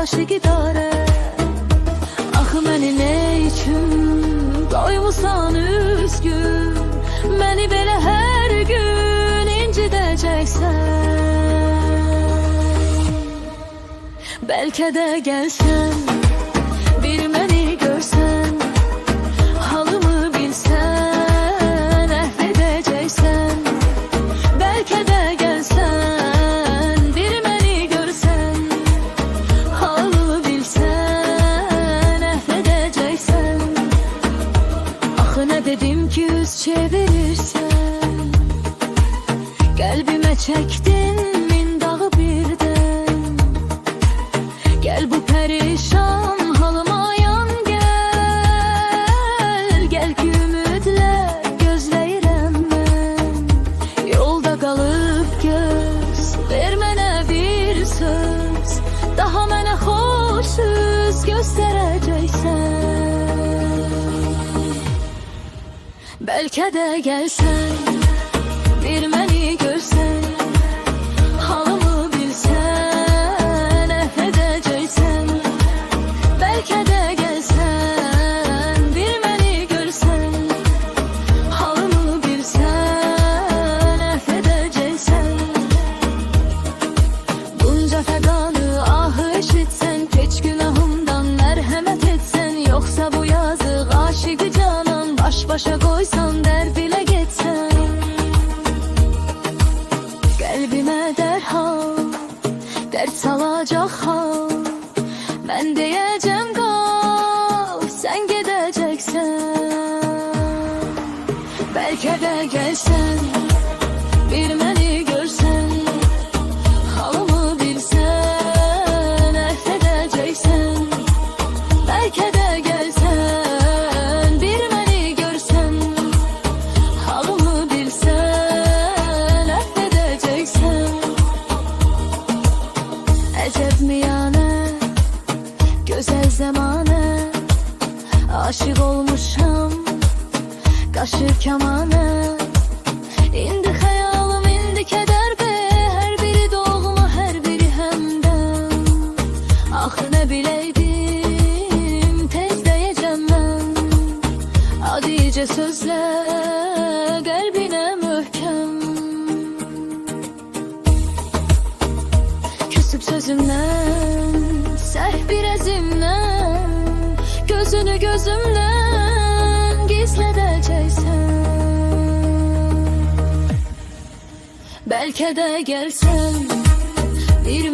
aşık idare. Axı məni nə üçün qoymusan üzgün, məni belə hər gün incidəcəksən. Bəlkə də gəlsən, bir məni görsən, halımı bilsən, əhv edəcəksən. Bəlkə də gəlsən, bir məni görsən, halımı bilsən, əhv edəcəksən. Axı nə dedim ki üz çevirirsən, qəlbimə çəkdin min dağı birdən. Gəl bu pərişan halıma yan gəl, gəl ki ümidlə gözləyirəm mən. Yolda qalıb göz, ver mənə bir söz, daha mənə xoş üz göstərəcəksən. Bəlkə də gəlsən, bir məni görsən, halımı bilsən, əhv edəcəksən. Bəlkə də gəlsən, bir məni görsən, halımı bilsən, əhv edəcəksən. Bunca fəqanı ah eşitsən, keç günahımdan mərhəmət etsən. Yoxsa bu yazıq aşıqı canan baş-başa qoysan, dərd ilə getsən. Qəlbimə dərhal dərd salacaq hal, mən deyəcəm qal, sən gedəcəksən. Bəlkə də gəlsən, bir məni görsən, halımı bilsən, əhv edəcəksən. Bəlkə də gəlsən, bir məni görsən, halımı bilsən, əhv edəcəksən. Əcəb miyanə, gözəl zəmanə, aşık olmuşam, qaşı kamanə. İndi xəyalım, indi kədər be, hər biri doğma, hər biri həmdən. Axı nə biləydim, tez deyəcəm mən, adicə sözlə qəlbinə möhkəm. Küsüb sözümdən, səhv bir əzimdən, gözünü gözümdən gizlədəcəksən. Bəlkə də gəlsən, bir